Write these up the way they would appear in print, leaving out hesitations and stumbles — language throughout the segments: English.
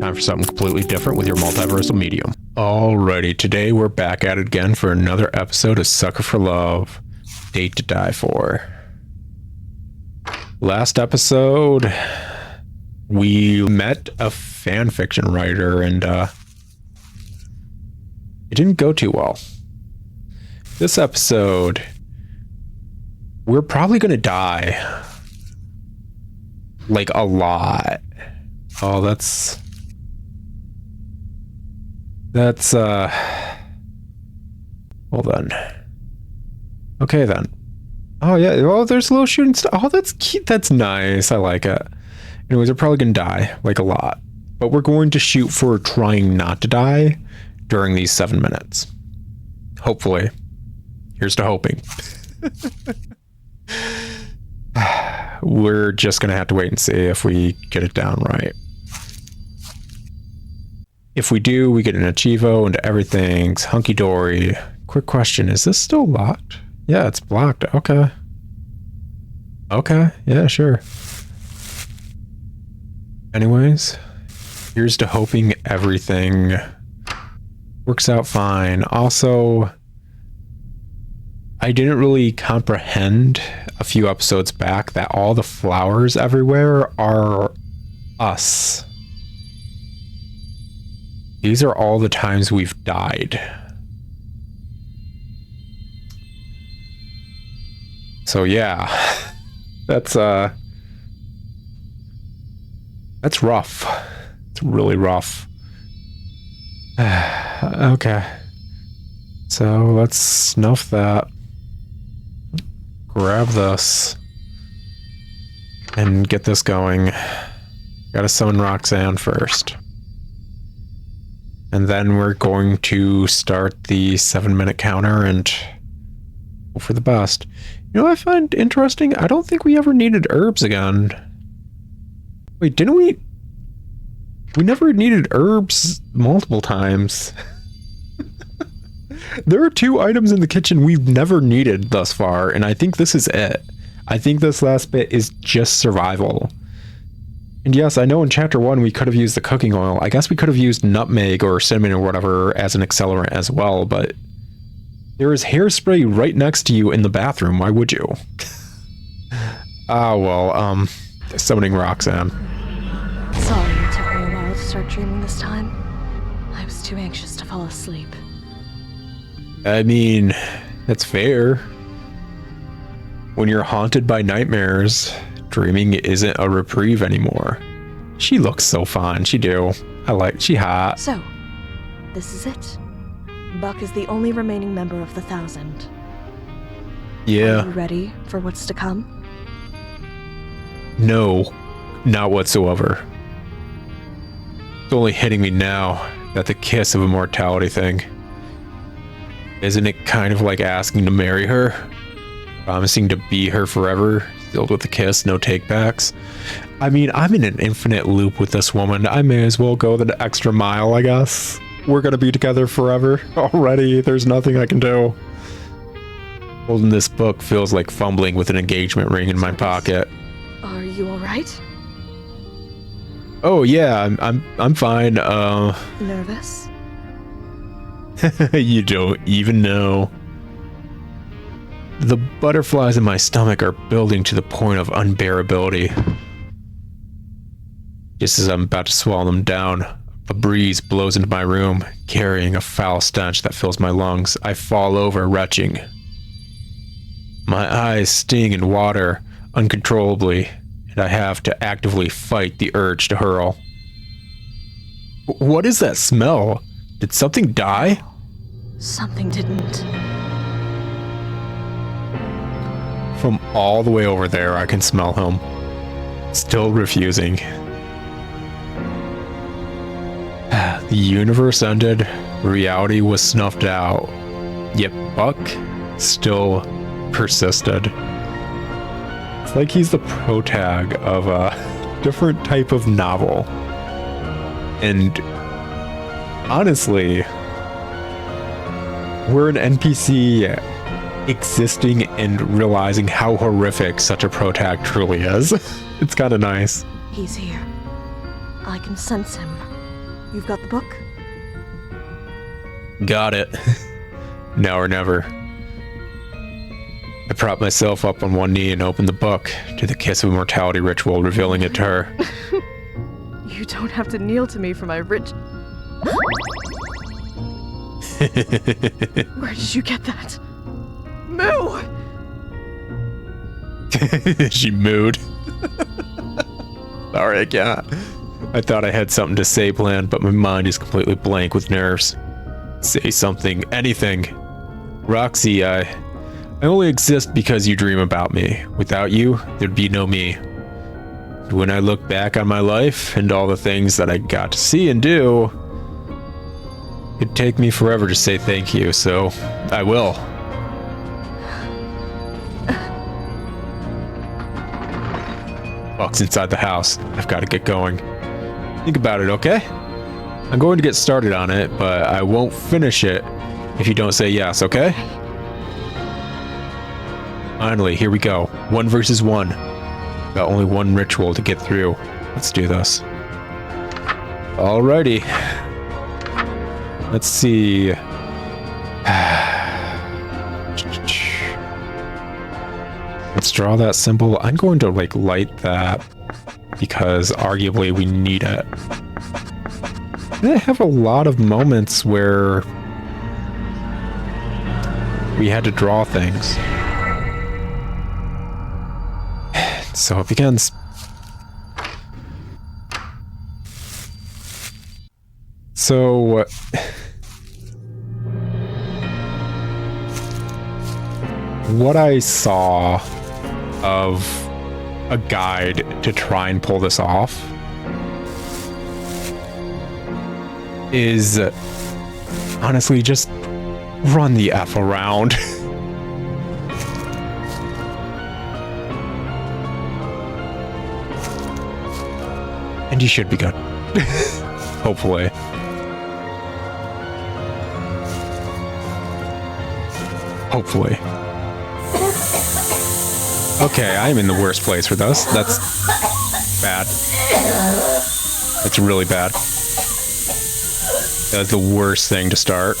Time for something completely different with your multiversal medium. Alrighty, today we're back at it again for another episode of Sucker for Love, Date to Die For. Last episode, we met a fan fiction writer and it didn't go too well. This episode, we're probably gonna die. Like a lot. Oh, that's hold on. Okay then. Oh yeah, oh there's a little shooting star. Oh, that's cute. That's nice. I like it. Anyways, we're probably gonna die like a lot, but we're going to shoot for trying not to die during these 7 minutes. Hopefully. Here's to hoping. We're just gonna have to wait and see if we get it down right. If we do, we get an achievo and everything's hunky-dory. Quick question, is this still locked? Yeah, it's blocked. Okay. Okay, yeah, sure. Anyways, here's to hoping everything works out fine. Also, I didn't really comprehend a few episodes back that all the flowers everywhere are us. These are all the times we've died. So yeah, that's rough. It's really rough. Okay. So let's snuff that. Grab this. And get this going. Gotta summon Rhok'zan first. And then we're going to start the 7-minute counter and hope for the best. You know what I find interesting? I don't think we ever needed herbs again. Wait, didn't we? We never needed herbs multiple times. There are 2 items in the kitchen we've never needed thus far, and I think this is it. I think this last bit is just survival. And yes, I know in chapter 1 we could have used the cooking oil. I guess we could have used nutmeg or cinnamon or whatever as an accelerant as well, but there is hairspray right next to you in the bathroom. Why would you? Ah, well, summoning Rhok'zan. Sorry it took me a while to start dreaming this time. I was too anxious to fall asleep. I mean, that's fair. When you're haunted by nightmares, dreaming isn't a reprieve anymore. She looks so fine. She do. She hot. So, this is it. Buck is the only remaining member of the 1,000. Yeah. Are you ready for what's to come? No, not whatsoever. It's only hitting me now that the kiss of immortality thing. Isn't it kind of like asking to marry her? Promising to be her forever? Sealed with a kiss, no takebacks. I mean, I'm in an infinite loop with this woman. I may as well go the extra mile, I guess. We're gonna be together forever. Already, there's nothing I can do. Holding this book feels like fumbling with an engagement ring in my pocket. Are you alright? Oh yeah, I'm fine. Nervous? You don't even know. The butterflies in my stomach are building to the point of unbearability. Just as I'm about to swallow them down, a breeze blows into my room, carrying a foul stench that fills my lungs. I fall over, retching. My eyes sting and water uncontrollably, and I have to actively fight the urge to hurl. What is that smell? Did something die? Something didn't. From all the way over there, I can smell him. Still refusing. The universe ended, reality was snuffed out, yet Buck still persisted. It's like he's the protag of a different type of novel. And honestly, we're an NPC existing and realizing how horrific such a protag truly is. It's kind of nice. He's here. I can sense him. You've got the book? Got it. Now or never. I propped myself up on one knee and opened the book to the Kiss of Immortality ritual, revealing it to her. You don't have to kneel to me for my rich... Where did you get that? Moo! She mooed. Sorry, I can't. I thought I had something to say planned, but my mind is completely blank with nerves. Say something, anything. Roxy, I only exist because you dream about me. Without you, there'd be no me. When I look back on my life and all the things that I got to see and do, it'd take me forever to say thank you, so I will. Buck's inside the house. I've got to get going. Think about it, okay? I'm going to get started on it, but I won't finish it if you don't say yes, okay? Finally, here we go. 1 versus 1. Got only one ritual to get through. Let's do this. Alrighty. Let's see. Let's draw that symbol. I'm going to light that because arguably we need it. I have a lot of moments where we had to draw things. So it begins. So what I saw of a guide to try and pull this off is honestly just run the F around. And you should be good. Hopefully. Hopefully. Okay, I'm in the worst place for this. That's bad. That's really bad. That's the worst thing to start.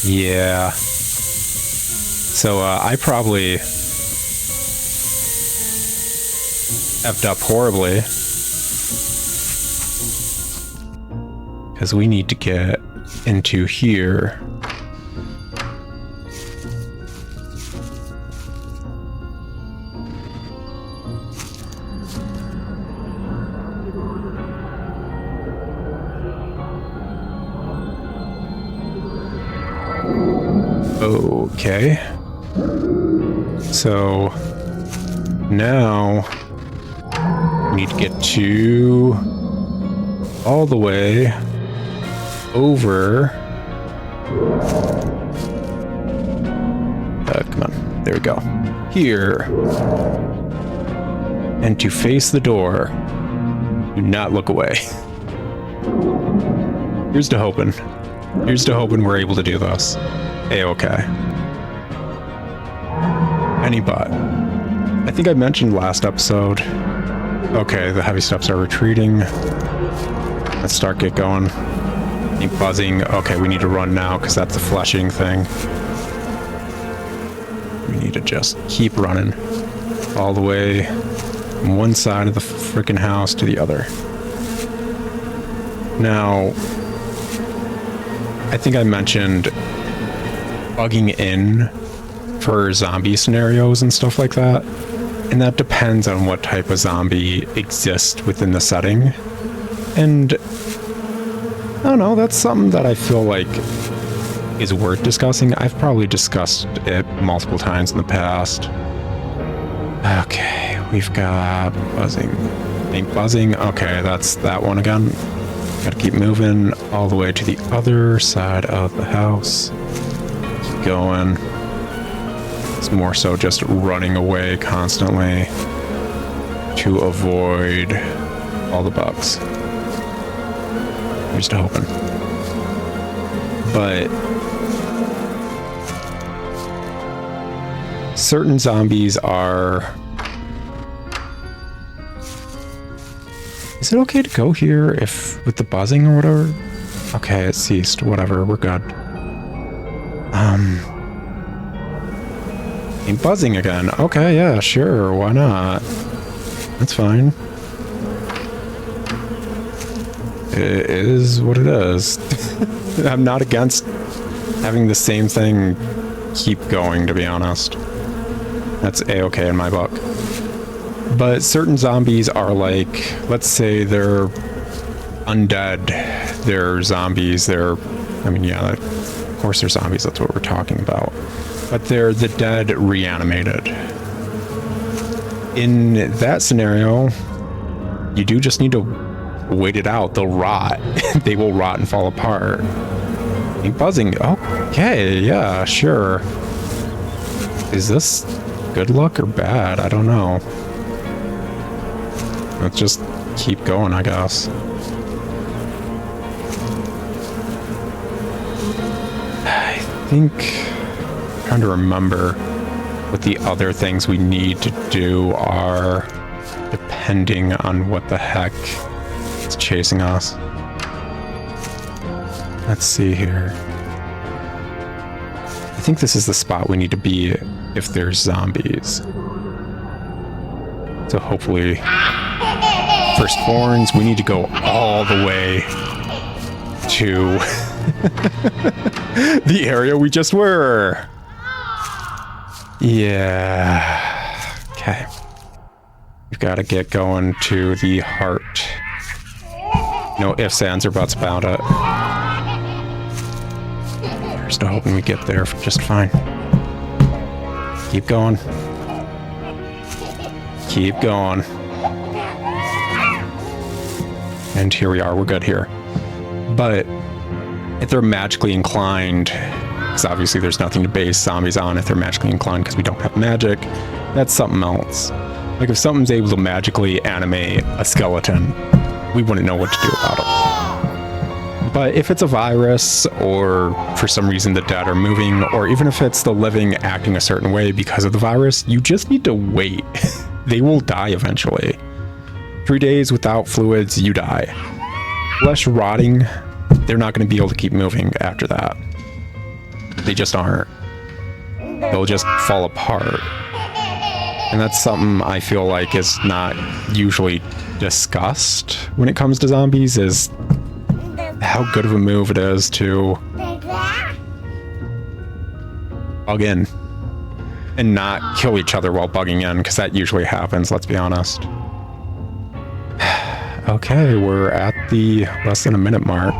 Yeah. So, I probably effed up horribly. Because we need to get into here. Okay. So now we need to get to all the way over. Come on. There we go. Here. And to face the door. Do not look away. Here's to hoping. Here's to hoping we're able to do this. A-okay. Any but. I think I mentioned last episode. Okay, the heavy steps are retreating. Let's start get going. Keep buzzing. Okay, we need to run now because that's the fleshing thing. We need to just keep running all the way from one side of the freaking house to the other. Now, I think I mentioned bugging in for zombie scenarios and stuff like that. And that depends on what type of zombie exists within the setting. And I don't know, that's something that I feel like is worth discussing. I've probably discussed it multiple times in the past. Okay, we've got buzzing. Ain't buzzing. Okay, that's that one again. Gotta keep moving all the way to the other side of the house. Keep going. It's more so just running away constantly to avoid all the bugs. Here's to hoping. But certain zombies are Is it okay to go here if with the buzzing or whatever? Okay, it ceased. Whatever, we're good. Ain't buzzing again. Okay, yeah, sure, why not? That's fine. It is what it is. I'm not against having the same thing keep going, to be honest. That's a-okay in my book. But certain zombies are like, let's say they're undead, they're zombies, I mean, yeah, of course they're zombies, that's what we're talking about. But they're the dead reanimated. In that scenario, you do just need to wait it out. They'll rot. They will rot and fall apart. Ain't buzzing. Okay, yeah, sure. Is this good luck or bad? I don't know. Let's just keep going, I guess. I think I'm trying to remember what the other things we need to do are, depending on what the heck is chasing us. Let's see here. I think this is the spot we need to be if there's zombies. So hopefully, firstborns, we need to go all the way to the area we just were. Yeah. Okay. We've got to get going to the heart. No ifs, ands, or buts about it. Here's to hoping we get there just fine. Keep going. Keep going. And here we are. We're good here. But if they're magically inclined, because obviously there's nothing to base zombies on if they're magically inclined because we don't have magic, that's something else. Like if something's able to magically animate a skeleton, we wouldn't know what to do about it. But if it's a virus, or for some reason the dead are moving, or even if it's the living acting a certain way because of the virus, you just need to wait. They will die eventually. 3 days without fluids, you die. Flesh rotting, they're not going to be able to keep moving after that. They just aren't. They'll just fall apart. And that's something I feel like is not usually discussed when it comes to zombies, is how good of a move it is to bug in and not kill each other while bugging in, because that usually happens, let's be honest. Okay, we're at the less than a minute mark.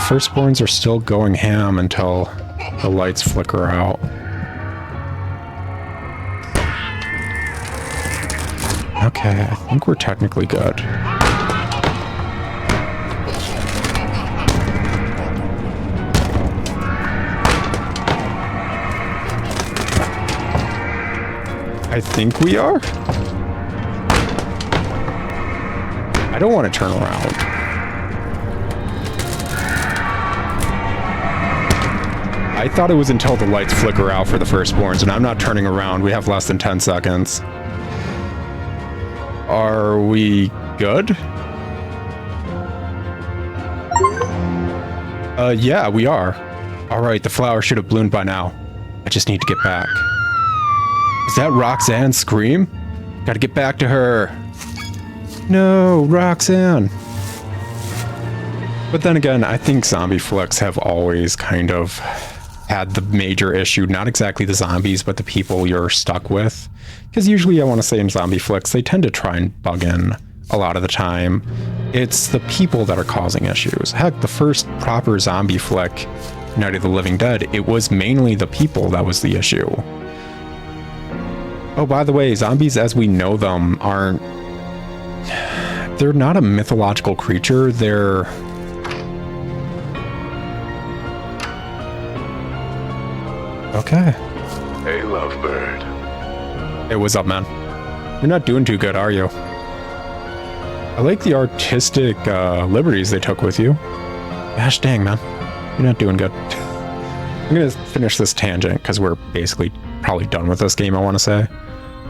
Firstborns are still going ham until the lights flicker out. Okay, I think we're technically good. I think we are. I don't want to turn around. I thought it was until the lights flicker out for the firstborns, and I'm not turning around. We have less than 10 seconds. Are we good? Yeah, we are. All right, the flower should have bloomed by now. I just need to get back. Is that Rhok'zan's scream? Gotta get back to her. No, Rhok'zan. But then again, I think zombie flicks have always kind of had the major issue, not exactly the zombies, but the people you're stuck with. Because usually I want to say in zombie flicks, they tend to try and bug in a lot of the time. It's the people that are causing issues. Heck, the first proper zombie flick, Night of the Living Dead, it was mainly the people that was the issue. Oh, by the way, zombies as we know them aren't... They're not a mythological creature, they're... Okay. Hey, lovebird. Hey, what's up, man? You're not doing too good, are you? I like the artistic liberties they took with you. Gosh dang, man. You're not doing good. I'm gonna finish this tangent, because we're basically probably done with this game, I want to say.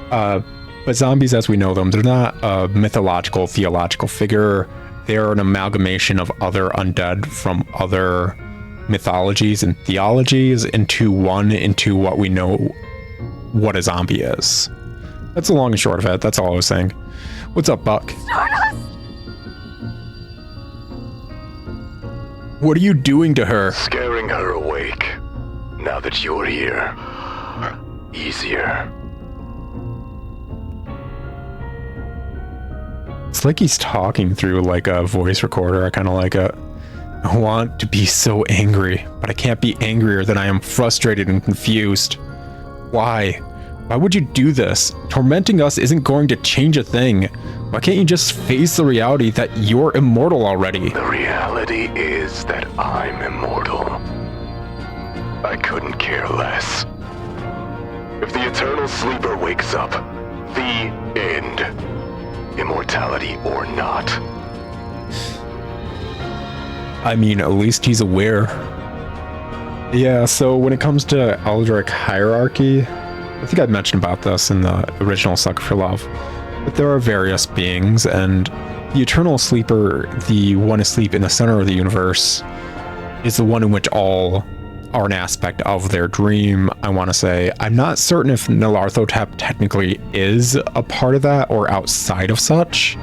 But But zombies as we know them, they're not a mythological, theological figure. They're an amalgamation of other undead from other mythologies and theologies into what we know what a zombie is. That's the long and short of it. That's all I was saying. What's up, Buck? Stardust! What are you doing to her? Scaring her awake. Now that you're here. Easier. It's like he's talking through like a voice recorder. I kind of like it. I want to be so angry, but I can't be angrier than I am frustrated and confused. Why? Why would you do this? Tormenting us isn't going to change a thing. Why can't you just face the reality that you're immortal already? The reality is that I'm immortal. I couldn't care less. If the eternal sleeper wakes up, the end. Immortality or not. I mean, at least he's aware. Yeah, so when it comes to Eldritch hierarchy, I think I mentioned about this in the original Sucker for Love, but there are various beings, and the eternal sleeper, the one asleep in the center of the universe, is the one in which all are an aspect of their dream, I want to say. I'm not certain if Nyarlathotep technically is a part of that or outside of such,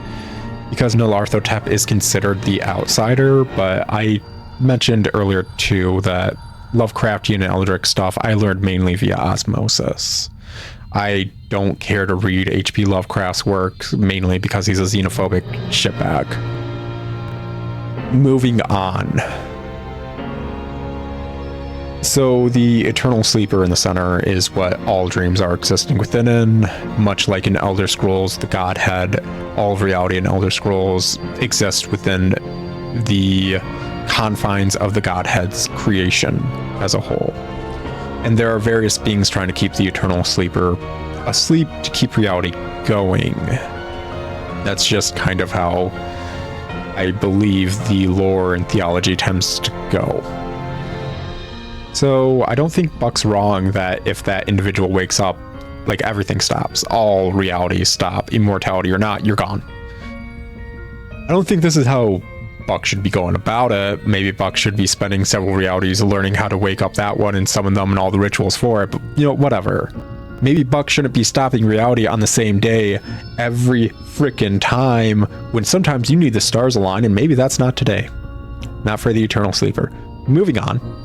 because Nyarlathotep is considered the outsider, but I mentioned earlier too that Lovecraftian and Eldritch stuff I learned mainly via osmosis. I don't care to read H.P. Lovecraft's work mainly because he's a xenophobic shitbag. Moving on. So the eternal sleeper in the center is what all dreams are existing within in. Much like in Elder Scrolls, the Godhead, all of reality in Elder Scrolls exists within the confines of the Godhead's creation as a whole. And there are various beings trying to keep the eternal sleeper asleep to keep reality going. That's just kind of how I believe the lore and theology tends to go. So I don't think Buck's wrong that if that individual wakes up, like everything stops. All realities stop, immortality or not, you're gone. I don't think this is how Buck should be going about it. Maybe Buck should be spending several realities learning how to wake up that one and summon them and all the rituals for it, but whatever. Maybe Buck shouldn't be stopping reality on the same day every frickin' time when sometimes you need the stars align, and maybe that's not today. Not for the eternal sleeper. Moving on.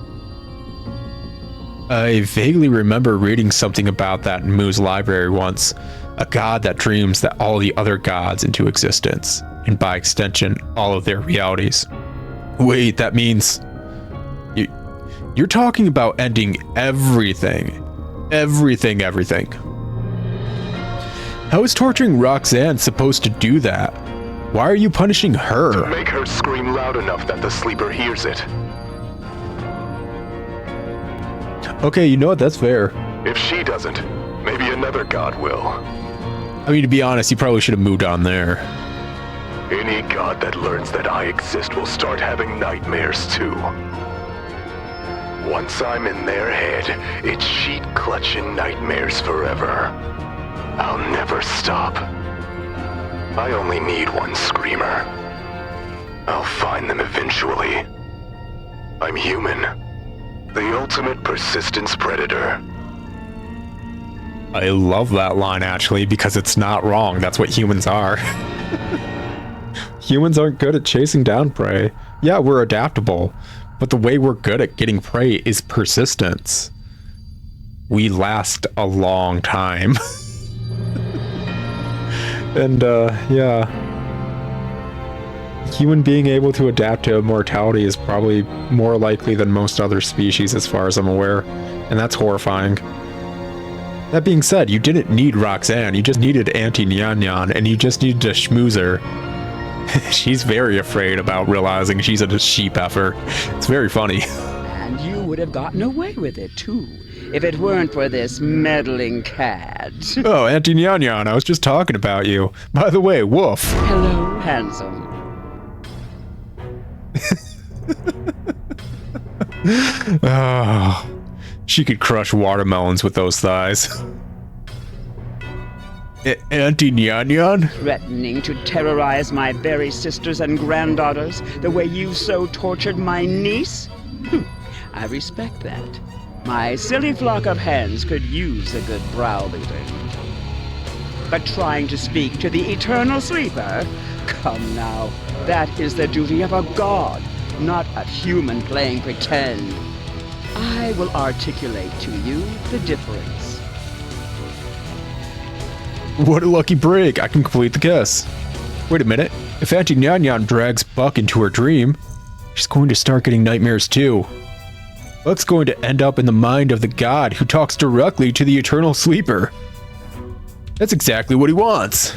I vaguely remember reading something about that in Moo's library once. A god that dreams that all the other gods into existence, and by extension, all of their realities. Wait, that means... You're talking about ending everything. Everything. How is torturing Rhok'zan supposed to do that? Why are you punishing her? To make her scream loud enough that the sleeper hears it. Okay, you know what? That's fair. If she doesn't, maybe another god will. I mean, to be honest, you probably should have moved on there. Any god that learns that I exist will start having nightmares too. Once I'm in their head, it's sheet-clutching nightmares forever. I'll never stop. I only need one screamer. I'll find them eventually. I'm human. The ultimate persistence predator. I love that line, actually, because it's not wrong. That's what humans are. Humans aren't good at chasing down prey. Yeah, we're adaptable, but the way we're good at getting prey is persistence. We last a long time. And, yeah. Human being able to adapt to immortality is probably more likely than most other species as far as I'm aware, and that's horrifying. That being said, you didn't need Rhok'zan, you just needed Auntie Nyan Nyan, and you just needed to schmooze her. She's very afraid about realizing she's a sheep heifer. It's very funny. And you would have gotten away with it, too, if it weren't for this meddling cat. Oh, Auntie Nyan Nyan, I was just talking about you. By the way, woof. Hello, handsome. Oh, she could crush watermelons with those thighs. Auntie Nyan Nyan? Threatening to terrorize my very sisters and granddaughters the way you so tortured my niece? I respect that. My silly flock of hens could use a good browbeating. But trying to speak to the eternal sleeper? Come now, that is the duty of a god, not a human playing pretend. I will articulate to you the difference. What a lucky break. I can complete the kiss. Wait a minute. If Auntie Nyan Nyan drags Buck into her dream, she's going to start getting nightmares too. Buck's going to end up in the mind of the god who talks directly to the eternal sleeper. That's exactly what he wants.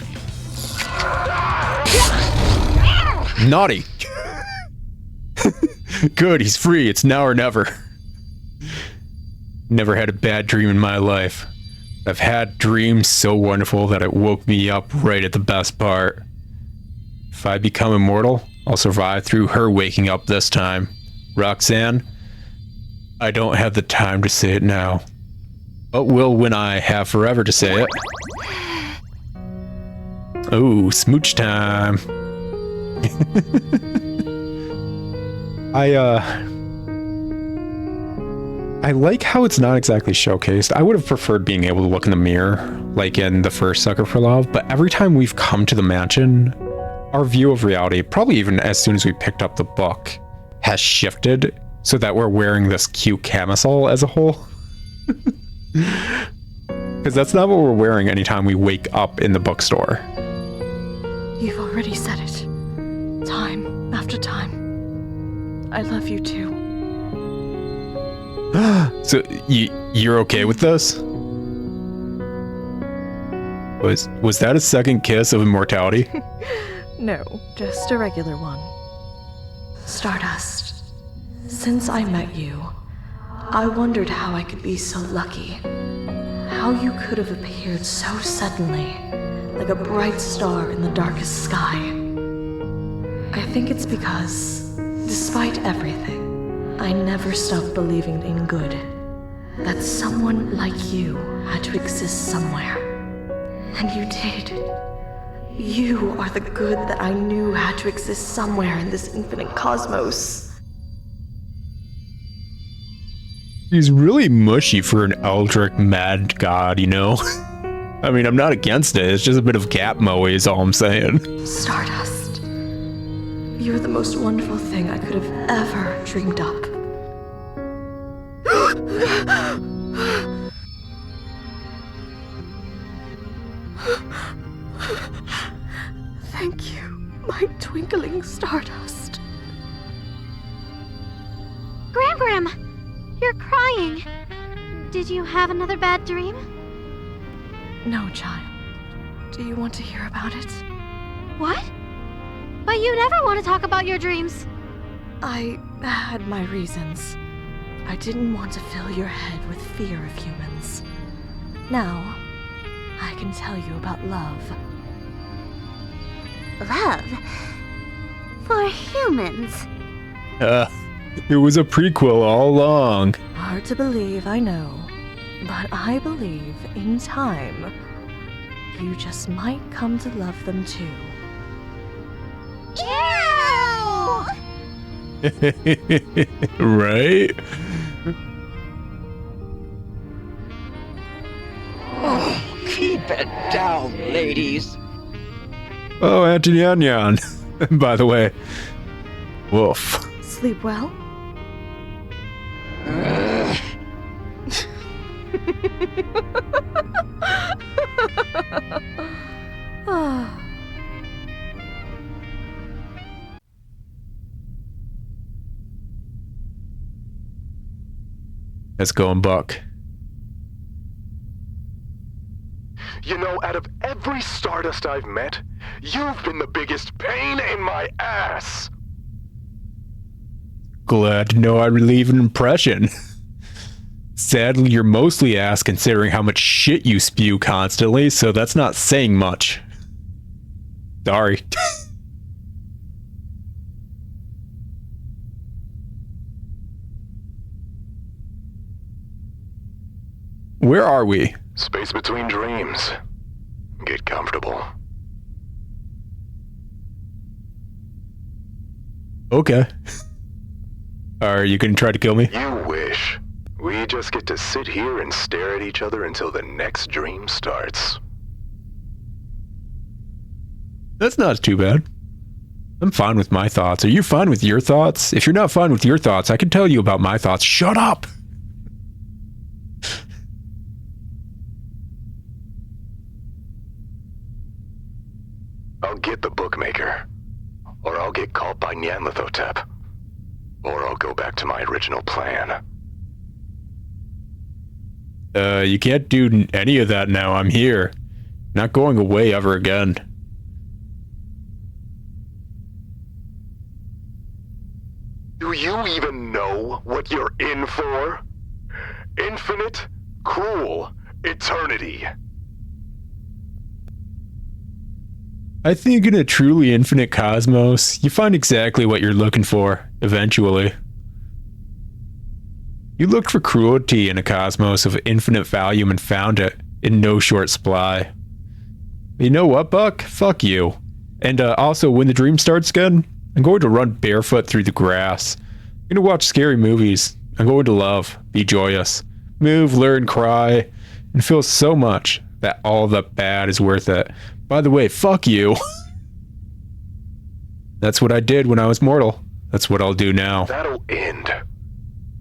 Naughty. Good, he's free. It's now or never. Never had a bad dream in my life. I've had dreams so wonderful that it woke me up right at the best part. If I become immortal, I'll survive through her waking up this time. Rhok'zan, I don't have the time to say it now, but will when I have forever to say it. Oh, smooch time. I like how it's not exactly showcased. I would have preferred being able to look in the mirror, like in the first Sucker for Love, but every time we've come to the mansion, our view of reality, probably even as soon as we picked up the book, has shifted so that we're wearing this cute camisole as a whole. Because that's not what we're wearing anytime we wake up in the bookstore. You've already said it. Time after time. I love you too. So, you're okay with this? Was that a second kiss of immortality? No, just a regular one. Stardust, since I met you, I wondered how I could be so lucky. How you could have appeared so suddenly, like a bright star in the darkest sky. I think it's because, despite everything, I never stopped believing in good. That someone like you had to exist somewhere. And you did. You are the good that I knew had to exist somewhere in this infinite cosmos. He's really mushy for an eldritch mad god, you know? I mean, I'm not against it. It's just a bit of gap moe is all I'm saying. Stardust. You're the most wonderful thing I could have ever dreamed up. Thank you, my twinkling Stardust. Grim, you're crying. Did you have another bad dream? No, child. Do you want to hear about it? What? But you never want to talk about your dreams. I had my reasons. I didn't want to fill your head with fear of humans. Now, I can tell you about love. Love? For humans? It was a prequel all along. Hard to believe, I know. But I believe, in time, you just might come to love them too. Ew! Right? Oh, keep it down, ladies. Oh, Auntie Nyan Nyan. By the way. Woof. Sleep well? Ah. Let's go and Buck. You know, out of every Stardust I've met, you've been the biggest pain in my ass. Glad to know I relieve an impression. Sadly, you're mostly ass considering how much shit you spew constantly, so that's not saying much. Sorry. Where are we? Space between dreams. Get comfortable. Okay. Are you gonna try to kill me? You wish. We just get to sit here and stare at each other until the next dream starts. That's not too bad. I'm fine with my thoughts. Are you fine with your thoughts? If you're not fine with your thoughts, I can tell you about my thoughts. Shut up! I'll get the bookmaker. Or I'll get caught by Nyanlithotep. Or I'll go back to my original plan. You can't do any of that now. I'm here. Not going away ever again. Do you even know what you're in for? Infinite, cruel, eternity. I think in a truly infinite cosmos, you find exactly what you're looking for, eventually. You looked for cruelty in a cosmos of infinite volume and found it in no short supply. You know what, Buck? Fuck you. And also, when the dream starts again, I'm going to run barefoot through the grass. I'm going to watch scary movies. I'm going to love, be joyous, move, learn, cry, and feel so much that all the bad is worth it. By the way, fuck you. That's what I did when I was mortal. That's what I'll do now. That'll end.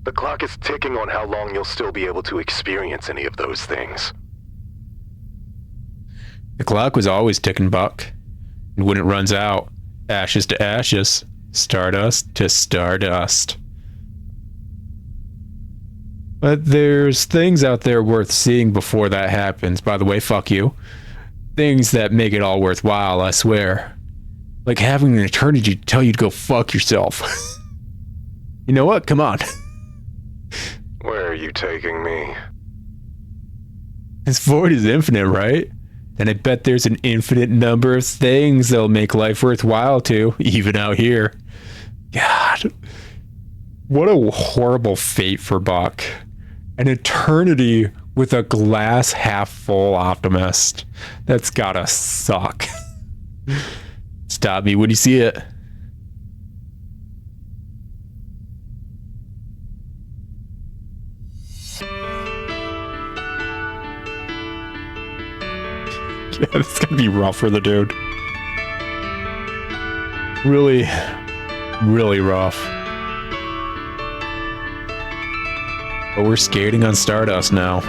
The clock is ticking on how long you'll still be able to experience any of those things. The clock was always ticking, Buck. And when it runs out, ashes to ashes, stardust to stardust. But there's things out there worth seeing before that happens. By the way, fuck you. Things that make it all worthwhile, I swear. Like having an eternity to tell you to go fuck yourself. You know what? Come on. Where are you taking me? This void is infinite, right? Then I bet there's an infinite number of things that'll make life worthwhile too, even out here. God. What a horrible fate for Buck. An eternity with a glass half full optimist. That's gotta suck. Stop me when you see it. Yeah, this is gonna be rough for the dude. Really, really rough. But we're skating on Stardust now.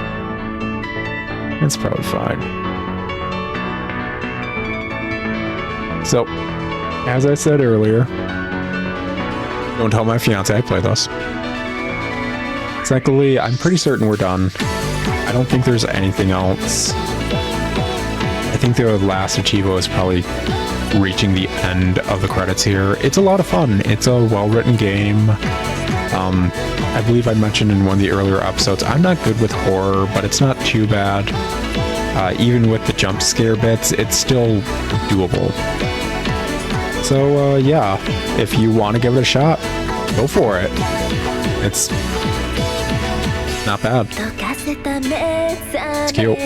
That's probably fine. So, as I said earlier, don't tell my fiancé I play this. Secondly, I'm pretty certain we're done. I don't think there's anything else. I think the last Achievo is probably reaching the end of the credits here. It's a lot of fun. It's a well-written game. I believe I mentioned in one of the earlier episodes, I'm not good with horror, but it's not too bad. Even with the jump scare bits, it's still doable. So, yeah, if you want to give it a shot, go for it. It's not bad. It's cute.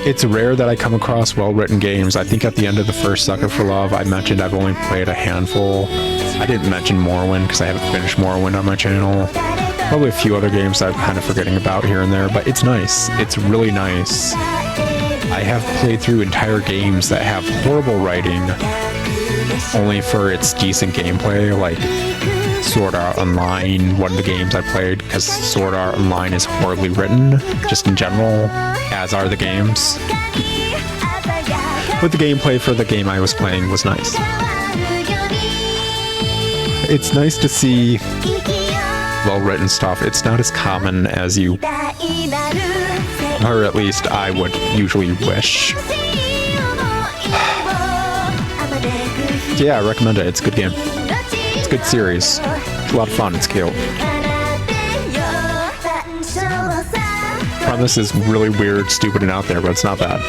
It's rare that I come across well-written games. I think at the end of the first Sucker for Love, I mentioned I've only played a handful. I didn't mention Morrowind because I haven't finished Morrowind on my channel. Probably a few other games I'm kind of forgetting about here and there, but it's nice. It's really nice. I have played through entire games that have horrible writing, only for its decent gameplay, like Sword Art Online, one of the games I played, because Sword Art Online is horribly written, just in general, as are the games. But the gameplay for the game I was playing was nice. It's nice to see well-written stuff. It's not as common as you, or at least I would usually wish. Yeah, I recommend it. It's a good game. It's a good series. It's a lot of fun. It's cute. Premise is really weird, stupid, and out there, but it's not bad.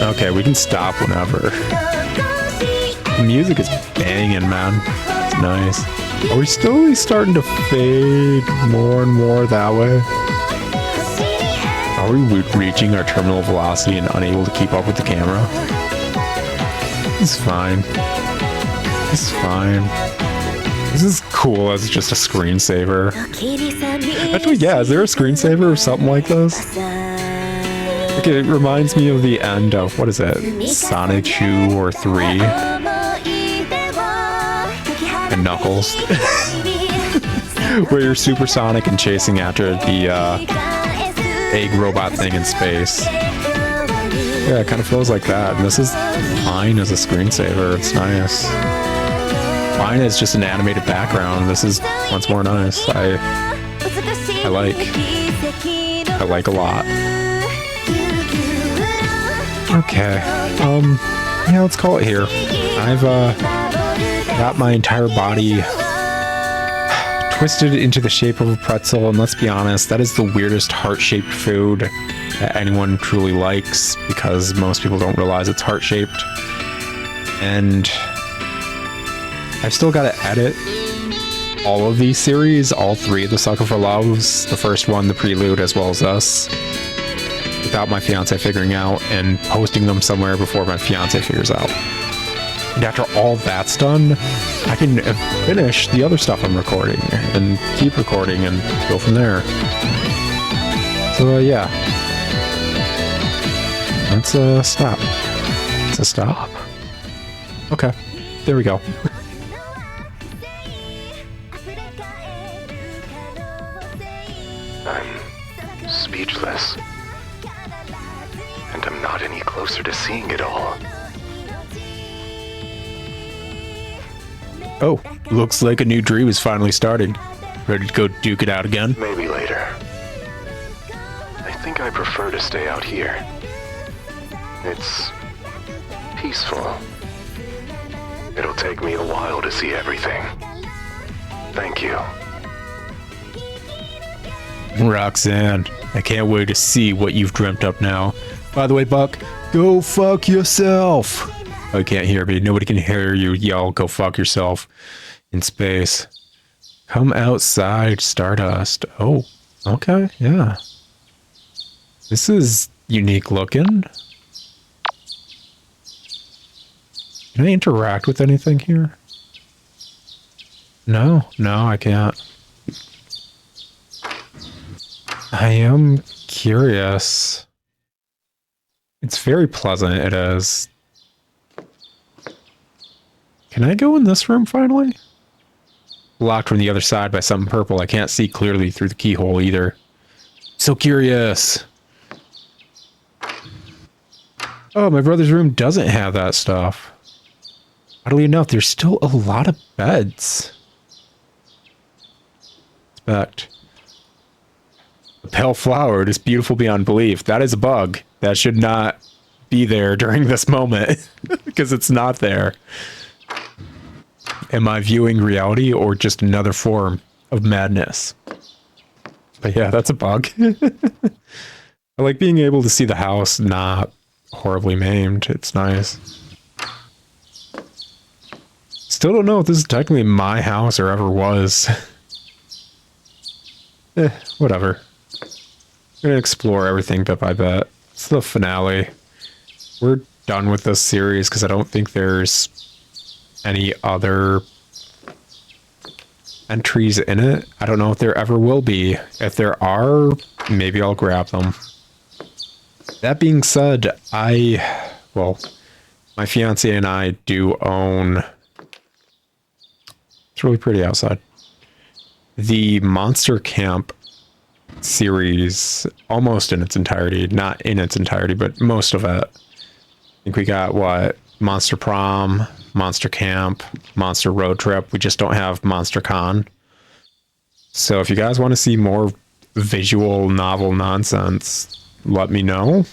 Okay, we can stop whenever. The music is banging, man. It's nice. Are we slowly starting to fade more and more that way? Are we reaching our terminal velocity and unable to keep up with the camera? It's fine. It's fine. This is cool as just a screensaver. Actually, yeah, is there a screensaver or something like this? Okay, it reminds me of the end of, what is it? Sonic 2 or 3? And Knuckles. Where you're supersonic and chasing after the egg robot thing in space. Yeah, it kind of feels like that. And this is fine as a screensaver. It's nice. Fine as just an animated background. This is once more nice. I like a lot. Okay. Yeah, let's call it here. I've got my entire body twisted into the shape of a pretzel, and let's be honest, that is the weirdest heart-shaped food that anyone truly likes, because most people don't realize it's heart-shaped. And I've still got to edit all of these series, all three of the Sucker for Loves, the first one, the prelude, as well as this, without my fiance figuring out, and posting them somewhere before my fiance figures out. And after all that's done, I can finish the other stuff I'm recording and keep recording and go from there. So yeah, let's stop. It's a stop. Okay, there we go. I'm speechless. And I'm not any closer to seeing it all. Oh, looks like a new dream is finally starting. Ready to go duke it out again? Maybe later. I think I prefer to stay out here. It's peaceful. It'll take me a while to see everything. Thank you. Rhok'zan, I can't wait to see what you've dreamt up now. By the way, Buck, go fuck yourself. Oh, you can't hear me. Nobody can hear you yell, go fuck yourself in space. Come outside, Stardust. Oh, okay, yeah. This is unique looking. Can I interact with anything here? No, I can't. I am curious. It's very pleasant, it is. Can I go in this room finally? Blocked from the other side by something purple. I can't see clearly through the keyhole either. So curious. Oh, my brother's room doesn't have that stuff. Oddly enough, there's still a lot of beds. Respect. A pale flower, it is beautiful beyond belief. That is a bug. That should not be there during this moment. Because it's not there. Am I viewing reality or just another form of madness? But yeah, that's a bug. I like being able to see the house not horribly maimed. It's nice. Still don't know if this is technically my house or ever was. Whatever. I'm gonna explore everything bit by bit. It's the finale. We're done with this series because I don't think there's any other entries in it. I don't know if there ever will be. If there are, maybe I'll grab them. That being said, my fiance and I do own, it's really pretty outside, the Monster Camp series almost in its entirety. Not in its entirety, but most of it. I think we got, what, Monster Prom, Monster Camp, Monster Road Trip. We just don't have Monster Con. So if you guys want to see more visual novel nonsense, let me know.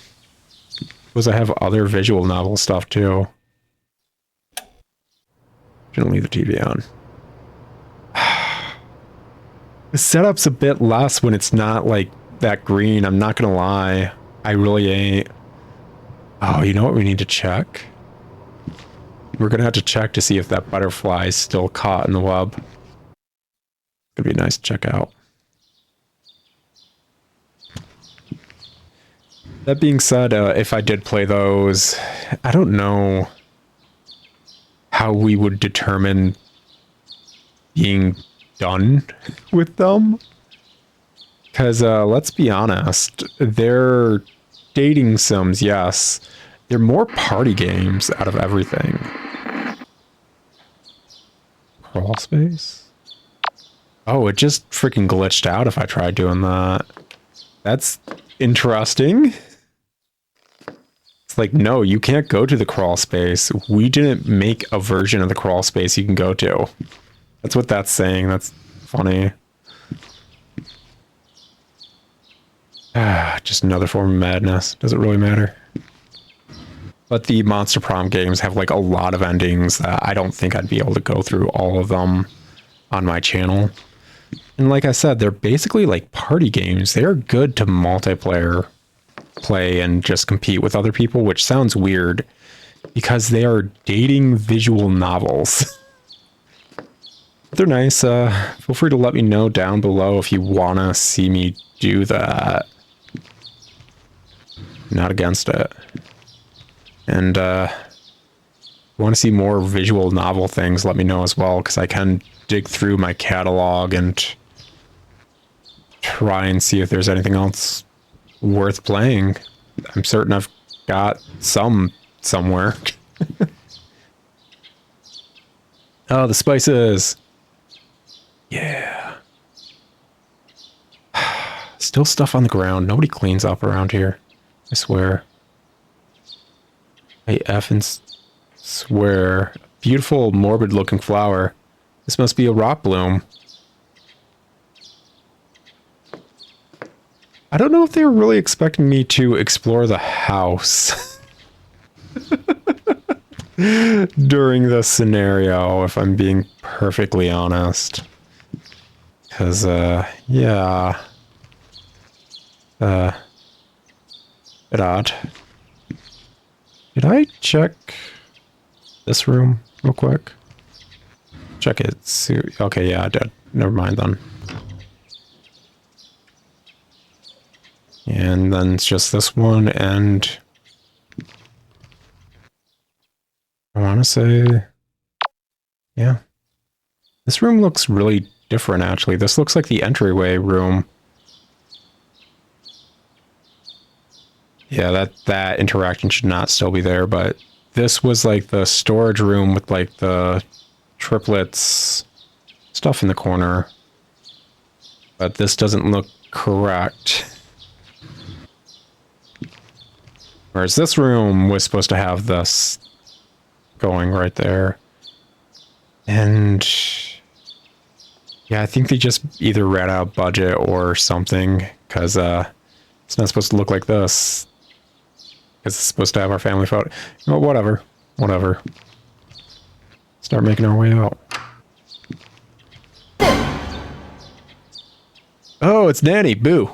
Because I have other visual novel stuff too. Shouldn't leave the TV on. The setup's a bit less when it's not like that green. I'm not gonna lie. I really ain't. Oh, you know what we need to check? We're gonna have to check to see if that butterfly is still caught in the web. It'd be nice to check out. That being said, if I did play those, I don't know how we would determine being done with them. Because let's be honest, they're dating sims, yes. They're more party games out of everything. Crawl space? Oh, it just freaking glitched out if I tried doing that. That's interesting. It's like, no, you can't go to the crawl space. We didn't make a version of the crawl space you can go to. That's what that's saying. That's funny. Just another form of madness. Does it really matter? But the Monster Prom games have like a lot of endings that I don't think I'd be able to go through all of them on my channel. And like I said, they're basically like party games. They're good to multiplayer play and just compete with other people, which sounds weird because they are dating visual novels. They're nice. Feel free to let me know down below if you want to see me do that. Not against it. And want to see more visual novel things, let me know as well, because I can dig through my catalog and try and see if there's anything else worth playing. I'm certain I've got some somewhere. Oh, the spices. Yeah. Still stuff on the ground. Nobody cleans up around here. I swear. I effing swear. Beautiful, morbid looking flower. This must be a rock bloom. I don't know if they were really expecting me to explore the house during this scenario, if I'm being perfectly honest. Because, yeah. Bit odd. Did I check this room real quick? Check it. Okay, yeah, I did. Never mind then. And then it's just this one, and I want to say, yeah. This room looks really different, actually. This looks like the entryway room. Yeah, that interaction should not still be there, but this was like the storage room with like the triplets stuff in the corner. But this doesn't look correct. Whereas this room was supposed to have this going right there. And yeah, I think they just either ran out of budget or something, because it's not supposed to look like this. Because it's supposed to have our family photo. Oh, whatever. Whatever. Start making our way out. Oh, it's Nanny. Boo.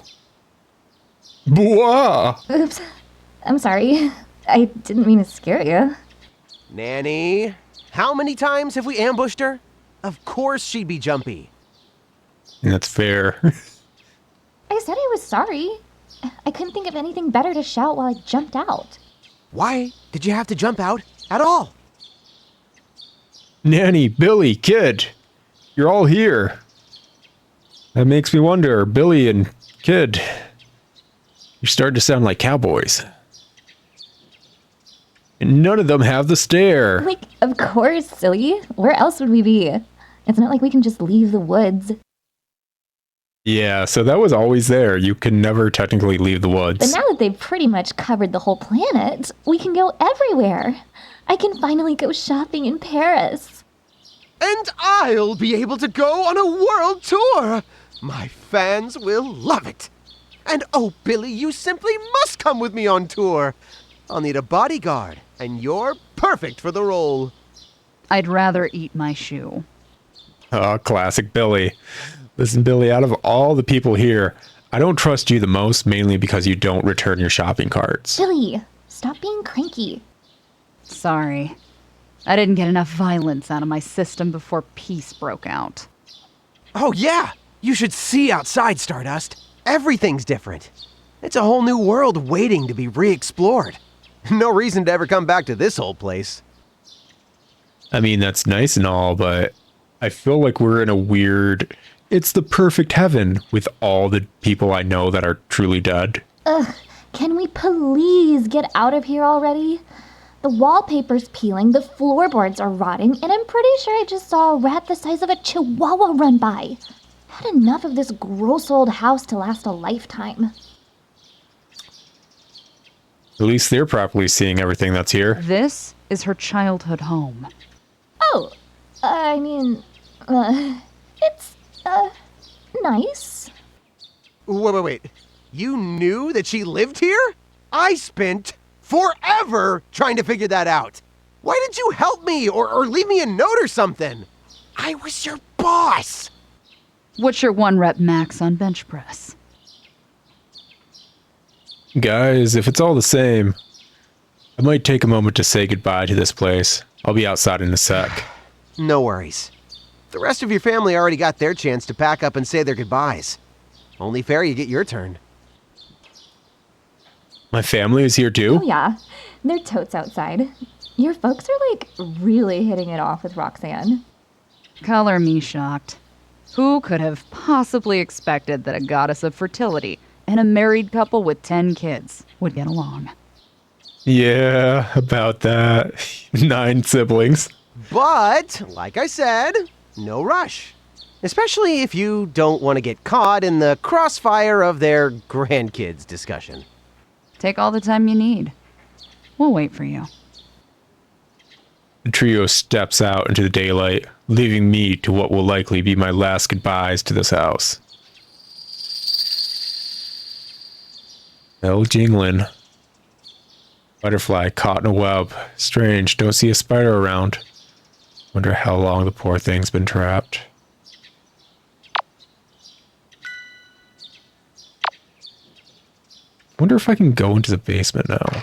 Boo-ah! Oops. I'm sorry. I didn't mean to scare you. Nanny, how many times have we ambushed her? Of course she'd be jumpy. That's fair. I said I was sorry. I couldn't think of anything better to shout while I jumped out. Why did you have to jump out at all? Nanny, Billy, Kid, you're all here. That makes me wonder, Billy and Kid, you're starting to sound like cowboys. And none of them have the stare. Like, of course, silly. Where else would we be? It's not like we can just leave the woods. Yeah, so that was always there. You can never technically leave the woods. But now that they've pretty much covered the whole planet, we can go everywhere. I can finally go shopping in Paris. And I'll be able to go on a world tour. My fans will love it. And oh, Billy, you simply must come with me on tour. I'll need a bodyguard, and you're perfect for the role. I'd rather eat my shoe. Oh, classic Billy. Listen, Billy, out of all the people here, I don't trust you the most, mainly because you don't return your shopping carts. Billy, stop being cranky. Sorry. I didn't get enough violence out of my system before peace broke out. Oh, yeah. You should see outside, Stardust. Everything's different. It's a whole new world waiting to be re-explored. No reason to ever come back to this old place. I mean, that's nice and all, but I feel like we're in a weird... It's the perfect heaven with all the people I know that are truly dead. Ugh, can we please get out of here already? The wallpaper's peeling, the floorboards are rotting, and I'm pretty sure I just saw a rat the size of a chihuahua run by. Had enough of this gross old house to last a lifetime. At least they're properly seeing everything that's here. This is her childhood home. Oh, I mean, it's, nice. Wait. You knew that she lived here? I spent forever trying to figure that out. Why didn't you help me or leave me a note or something? I was your boss. What's your 1 rep max on bench press? Guys, if it's all the same, I might take a moment to say goodbye to this place. I'll be outside in a sec. No worries. The rest of your family already got their chance to pack up and say their goodbyes. Only fair you get your turn. My family is here too? Oh yeah, they're totes outside. Your folks are like really hitting it off with Rhok'zan. Color me shocked. Who could have possibly expected that a goddess of fertility and a married couple with 10 kids would get along? Yeah, about that. 9 siblings. But, like I said, no rush. Especially if you don't want to get caught in the crossfire of their grandkids discussion. Take all the time you need. We'll wait for you. The trio steps out into the daylight, leaving me to what will likely be my last goodbyes to this house. Bell jingling. Butterfly caught in a web. Strange, don't see a spider around. Wonder how long the poor thing's been trapped. Wonder if I can go into the basement now.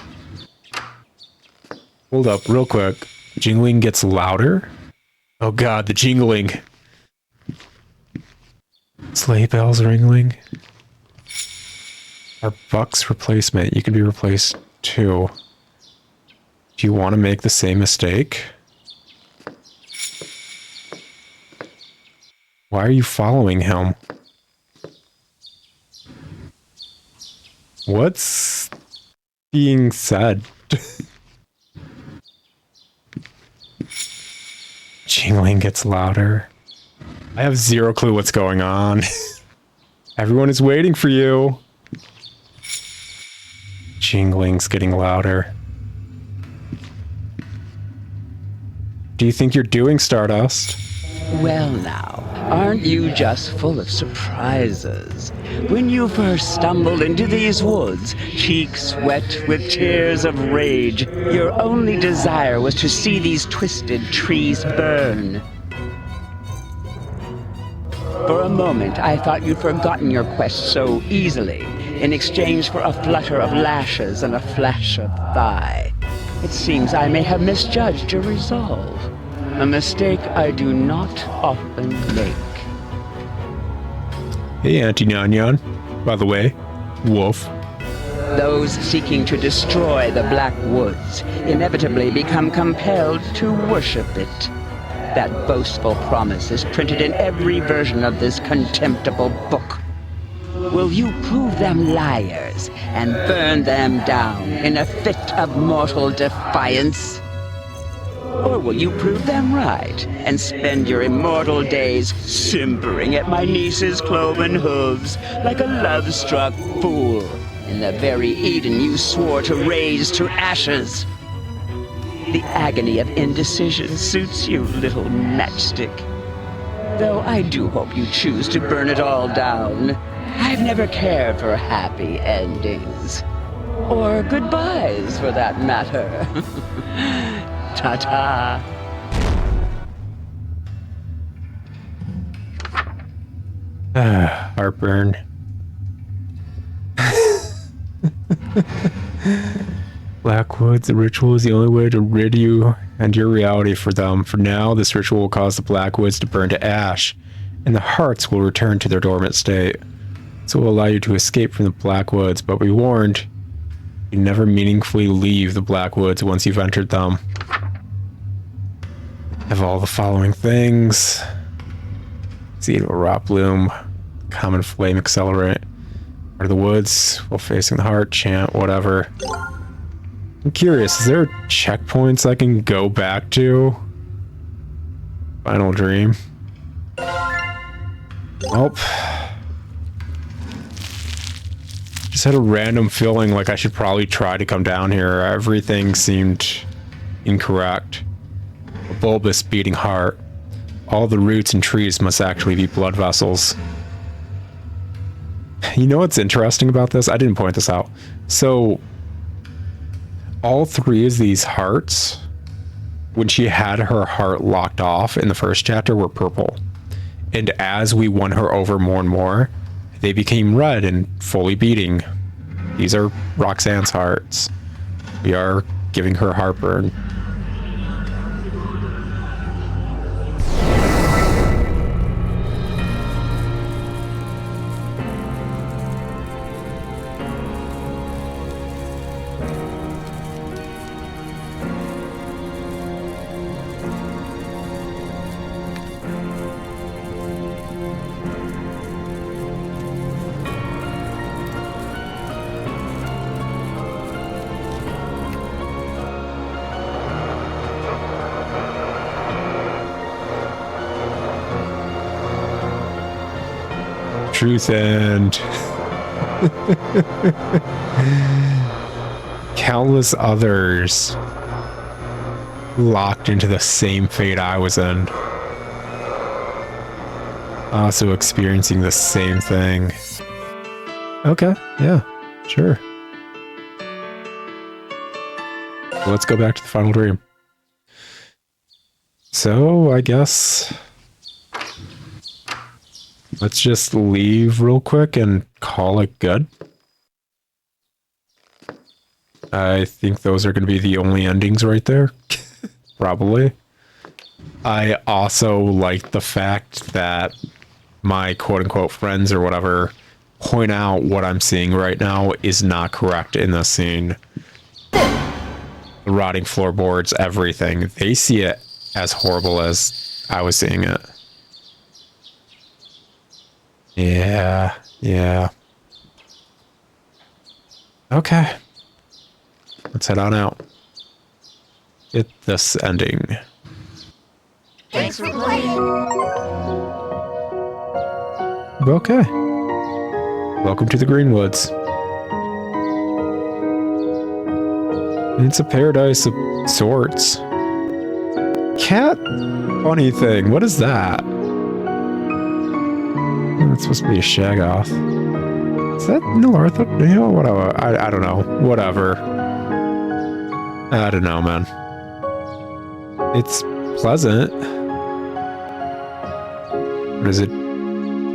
Hold up, real quick. Jingling gets louder? Oh god, the jingling. Sleigh bells ringing. Our Buck's replacement. You can be replaced too. Do you want to make the same mistake? Why are you following him? What's being said? Jingling gets louder. I have zero clue what's going on. Everyone is waiting for you. Jingling's getting louder. Do you think you're doing, Stardust? Well now, aren't you just full of surprises? When you first stumbled into these woods, cheeks wet with tears of rage, your only desire was to see these twisted trees burn. For a moment, I thought you'd forgotten your quest so easily, in exchange for a flutter of lashes and a flash of thigh. It seems I may have misjudged your resolve. A mistake I do not often make. Hey, Auntie Nyan. By the way, wolf. Those seeking to destroy the Black Woods inevitably become compelled to worship it. That boastful promise is printed in every version of this contemptible book. Will you prove them liars and burn them down in a fit of mortal defiance? Or will you prove them right and spend your immortal days simpering at my niece's cloven hooves like a love-struck fool in the very Eden you swore to raise to ashes? The agony of indecision suits you, little matchstick. Though I do hope you choose to burn it all down. I've never cared for happy endings. Or goodbyes, for that matter. Ta-ta. Heartburn. Blackwoods, the ritual is the only way to rid you and your reality for them. For now, this ritual will cause the Blackwoods to burn to ash, and the hearts will return to their dormant state. This will allow you to escape from the Black Woods, but be warned, you never meaningfully leave the Black Woods once you've entered them. Have all the following things. Seed or rot bloom, common flame accelerant, or the woods while facing the heart, chant, whatever. I'm curious, is there checkpoints I can go back to? Final dream. Nope. Just had a random feeling like I should probably try to come down here. Everything seemed incorrect. A bulbous beating heart. All the roots and trees must actually be blood vessels. You know what's interesting about this? I didn't point this out. So, all three of these hearts, when she had her heart locked off in the first chapter, were purple. And as we won her over more and more, they became red and fully beating. These are Rhok'zan's hearts. We are giving her heartburn. Truth and countless others locked into the same fate I was in, also experiencing the same thing. Okay, yeah, sure. Let's go back to the final dream. So I guess let's just leave real quick and call it good. I think those are going to be the only endings right there. Probably. I also like the fact that my quote-unquote friends or whatever point out what I'm seeing right now is not correct in this scene. The rotting floorboards, everything. They see it as horrible as I was seeing it. Yeah. Okay. Let's head on out. Get this ending. Thanks for playing. Okay. Welcome to the Greenwoods. It's a paradise of sorts. Cat funny thing. What is that? It's supposed to be a shagoth. Is that North? You know, whatever. I don't know. Whatever. I don't know, man. It's pleasant. What is it?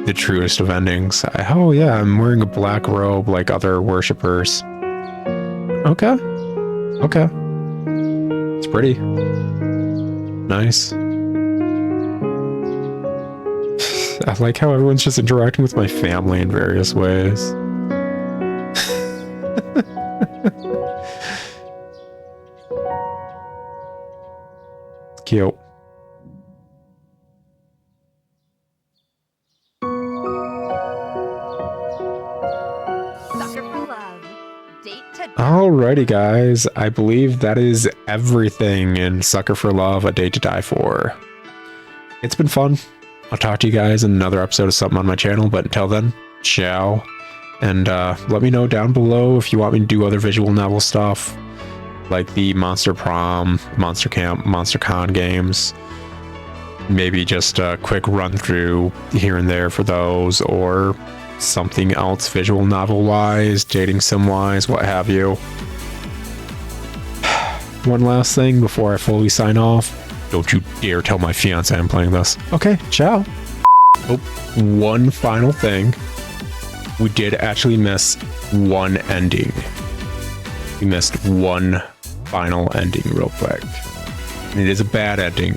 The truest of endings. Oh yeah, I'm wearing a black robe like other worshippers. Okay. Okay. It's pretty. Nice. I like how everyone's just interacting with my family in various ways. Cute. Alrighty guys, I believe that is everything in Sucker for Love, A Date to Die For. It's been fun. I'll talk to you guys in another episode of something on my channel, but until then, ciao. And let me know down below if you want me to do other visual novel stuff, like the Monster Prom, Monster Camp, Monster Con games. Maybe just a quick run through here and there for those, or something else visual novel wise, dating sim wise, what have you. One last thing before I fully sign off. Don't you dare tell my fiancé I'm playing this. Okay, ciao. Oh, one final thing. We did actually miss one ending. We missed one final ending real quick. And it is a bad ending.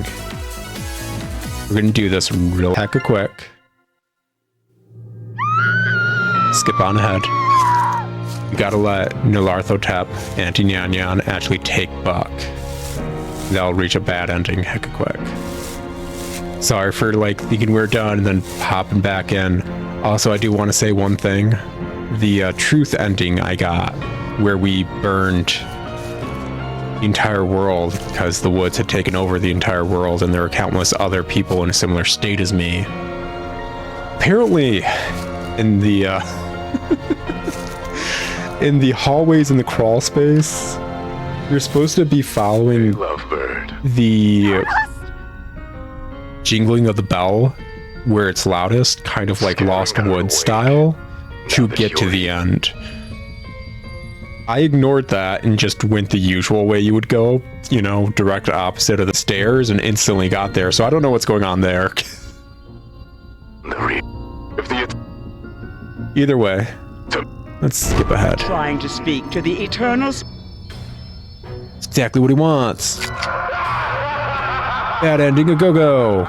We're gonna do this real hecka quick. skip on ahead. You gotta let Nyarlathotep, Auntie Nyan Nyan, actually take Buck. That'll reach a bad ending hecka quick. Sorry for like thinking we're done and then popping back in. Also, I do want to say one thing. The truth ending I got, where we burned the entire world because the woods had taken over the entire world and there were countless other people in a similar state as me. Apparently, in the in the hallways in the crawl space, you're supposed to be following the jingling of the bell where it's loudest, kind of like Lost Woods style, to get to the end. I ignored that and just went the usual way you would go, you know, direct opposite of the stairs, and instantly got there, so I don't know what's going on there. Either way, let's skip ahead. Trying to speak to the Eternals. It's exactly what he wants. Bad ending, a go-go.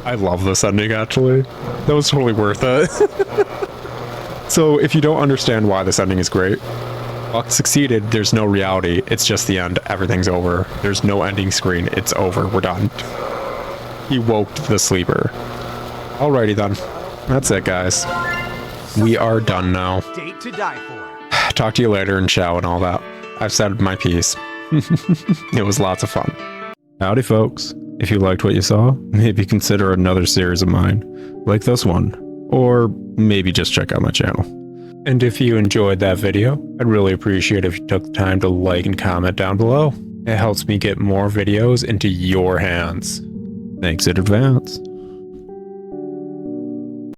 I love this ending, actually. That was totally worth it. So, if you don't understand why this ending is great, Buck succeeded, there's no reality, it's just the end, everything's over. There's no ending screen, it's over, we're done. He woke the sleeper. Alrighty then. That's it, guys. We are done now. Date to die for. Talk to you later and ciao and all that. I've said my piece. It was lots of fun. Howdy, folks. If you liked what you saw, maybe consider another series of mine, like this one, or maybe just check out my channel. And if you enjoyed that video, I'd really appreciate if you took the time to like and comment down below. It helps me get more videos into your hands. Thanks in advance.